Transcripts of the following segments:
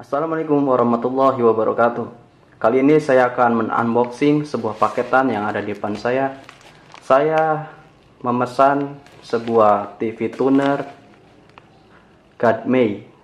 Assalamualaikum warahmatullahi wabarakatuh. Kali ini saya akan men-unboxing sebuah paketan yang ada di depan saya. Saya memesan sebuah TV tuner Gadmei.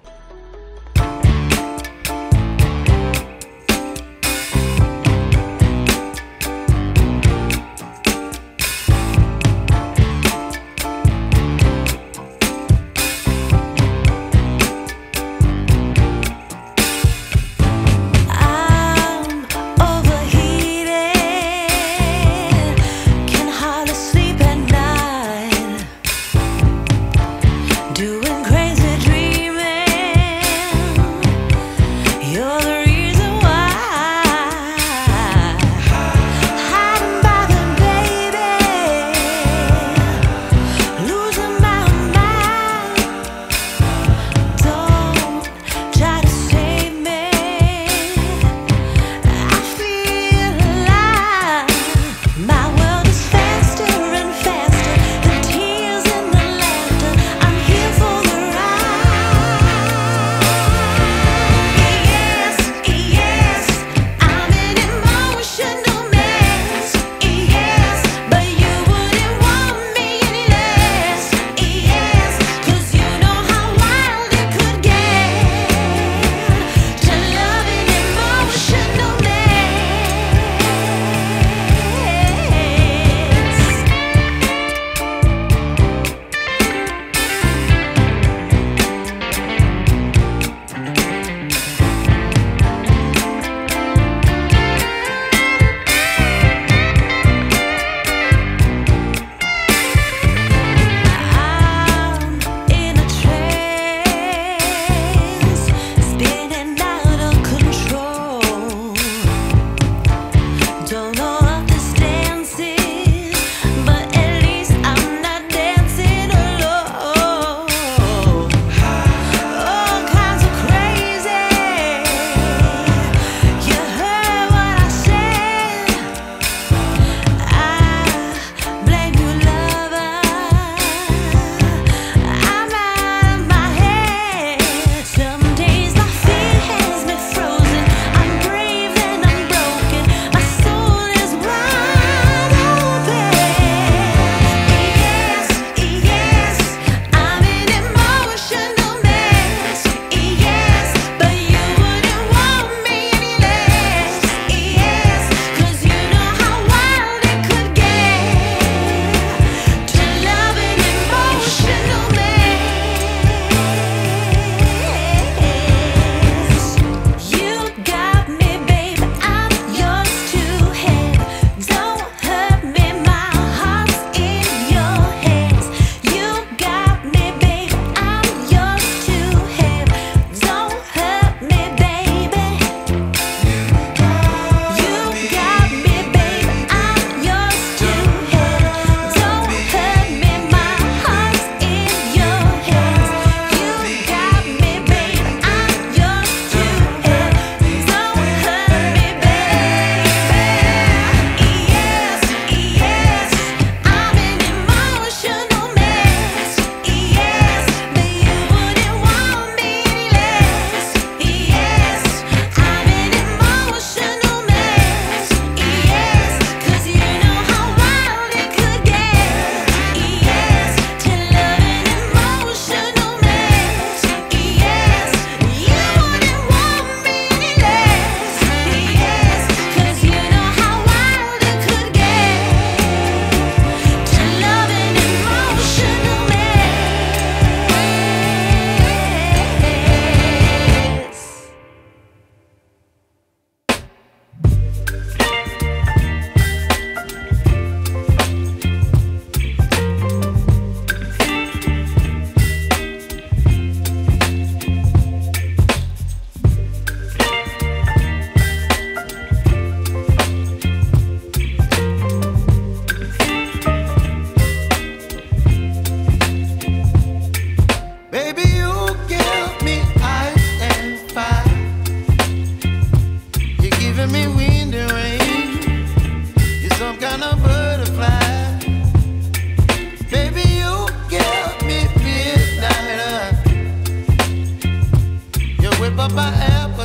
whip up my apple.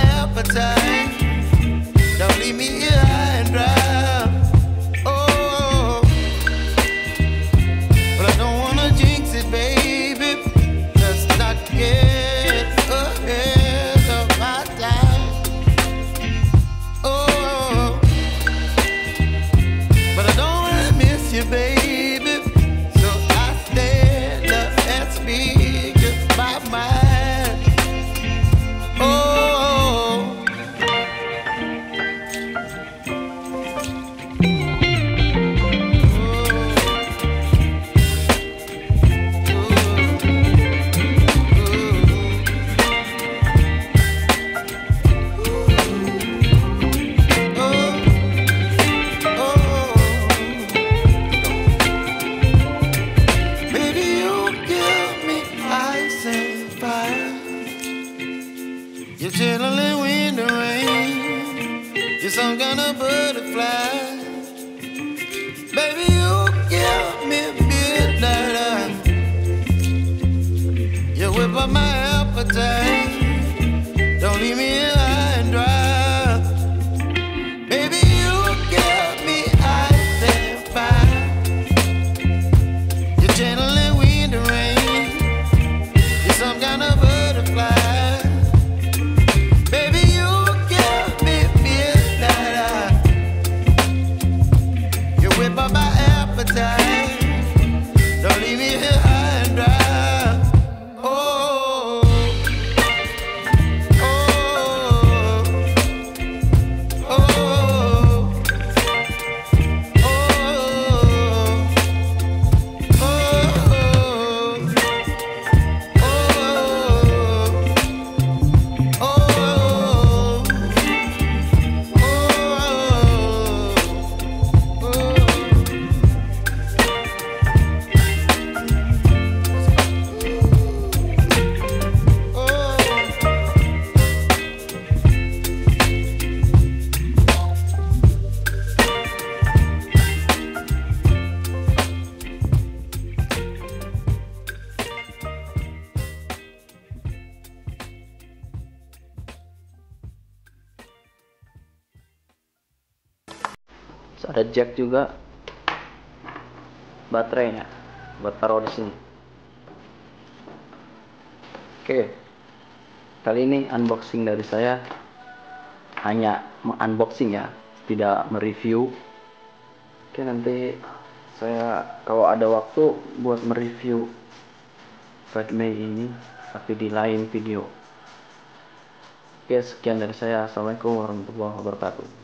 appetite. Don't leave me here high and dry. Oh, but I don't wanna jinx it, baby. Let's not get ahead of my time. Oh, but I don't wanna miss you, baby. So I stand up and speak my mind. Oh. You're chilling when the rain. You're some kind of butterfly. Baby, you give me midnight. You whip up my appetite. Don't leave me here high and dry. Baby, you give me ice and fire. You're channeling wind and rain. You're some kind of butterfly. Don't leave me here high and dry. Oh, oh, oh, oh, Terus ada jack juga, baterainya buat taruh di sini. Oke, kali ini unboxing dari saya hanya unboxing ya, tidak mereview. Oke, nanti saya kalau ada waktu buat mereview Gadmei ini, tapi di lain video. Oke, sekian dari saya. Assalamualaikum warahmatullahi wabarakatuh.